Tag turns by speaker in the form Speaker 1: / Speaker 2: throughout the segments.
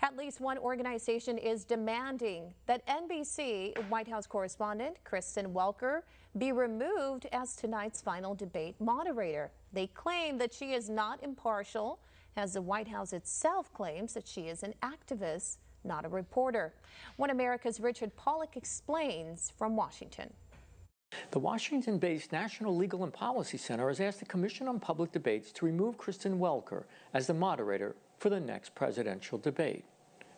Speaker 1: At least one organization is demanding that NBC White House correspondent Kristen Welker be removed as tonight's final debate moderator. They claim that she is not impartial, as the White House itself claims that she is an activist, not a reporter. One America's Richard Pollock explains from Washington.
Speaker 2: The Washington-based National Legal and Policy Center has asked the Commission on Public Debates to remove Kristen Welker as the moderator for the next presidential debate.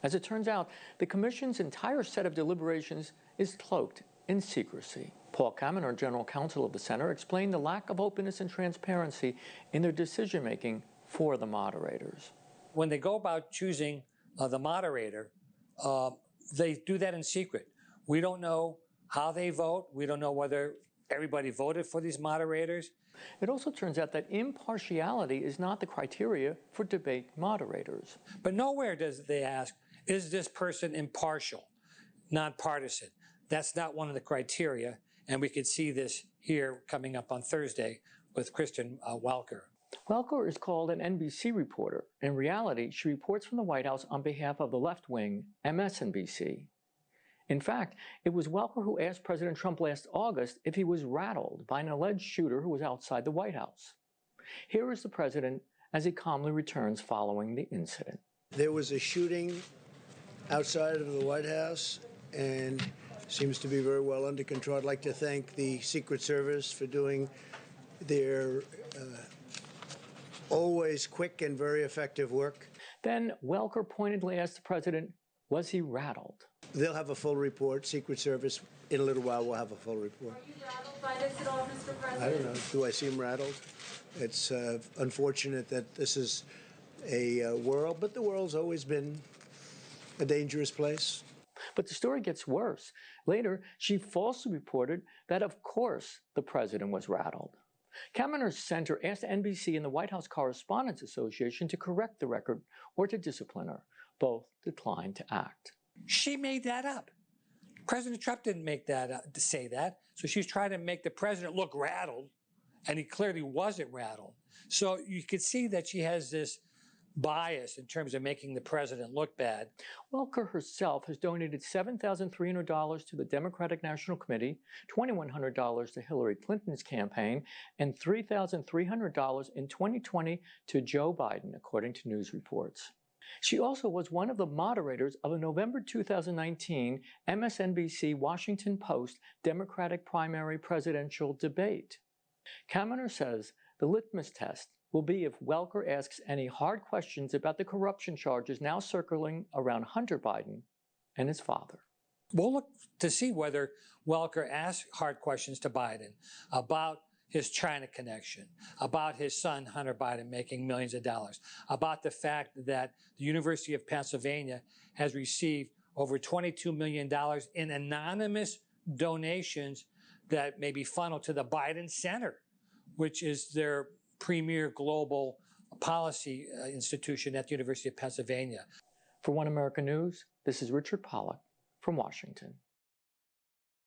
Speaker 2: As it turns out, the Commission's entire set of deliberations is cloaked in secrecy. Paul Kamenar, General Counsel of the Center, explained the lack of openness and transparency in their decision-making for the moderators.
Speaker 3: When they go about choosing the moderator, they do that in secret. We don't know how they vote. We don't know whether everybody voted for these moderators.
Speaker 2: It also turns out that impartiality is not the criteria for debate moderators.
Speaker 3: But nowhere does they ask, is this person impartial, nonpartisan? That's not one of the criteria, and we could see this here coming up on Thursday with Kristen Welker.
Speaker 2: Welker is called an NBC reporter. In reality, she reports from the White House on behalf of the left-wing MSNBC. In fact, it was Welker who asked President Trump last August if he was rattled by an alleged shooter who was outside the White House. Here is the president as he calmly returns following the incident.
Speaker 4: There was a shooting outside of the White House and seems to be very well under control. I'd like to thank the Secret Service for doing their always quick and very effective work.
Speaker 2: Then Welker pointedly asked the president, was he rattled?
Speaker 4: They'll have a full report. Secret Service, in a little while, will have a full report.
Speaker 5: Are you rattled by this at all, Mr. President?
Speaker 4: I don't know. Do I seem rattled? It's unfortunate that this is a world, but the world's always been a dangerous place.
Speaker 2: But the story gets worse. Later, she falsely reported that, of course, the president was rattled. Kamanar's center asked NBC and the White House Correspondents Association to correct the record or to discipline her. Both declined to act.
Speaker 3: She made that up. President Trump didn't make that to say that. So she's trying to make the president look rattled, and he clearly wasn't rattled. So you could see that she has this bias in terms of making the president look bad.
Speaker 2: Welker herself has donated $7,300 to the Democratic National Committee, $2,100 to Hillary Clinton's campaign, and $3,300 in 2020 to Joe Biden, according to news reports. She also was one of the moderators of a November 2019 MSNBC Washington Post Democratic primary presidential debate. Kamenar says the litmus test will be if Welker asks any hard questions about the corruption charges now circling around Hunter Biden and his father.
Speaker 3: We'll look to see whether Welker asks hard questions to Biden about his China connection, about his son Hunter Biden making millions of dollars, about the fact that the University of Pennsylvania has received over $22 million in anonymous donations that may be funneled to the Biden Center, which is their premier global policy institution at the University of Pennsylvania.
Speaker 2: For One America News, this is Richard Pollock from Washington.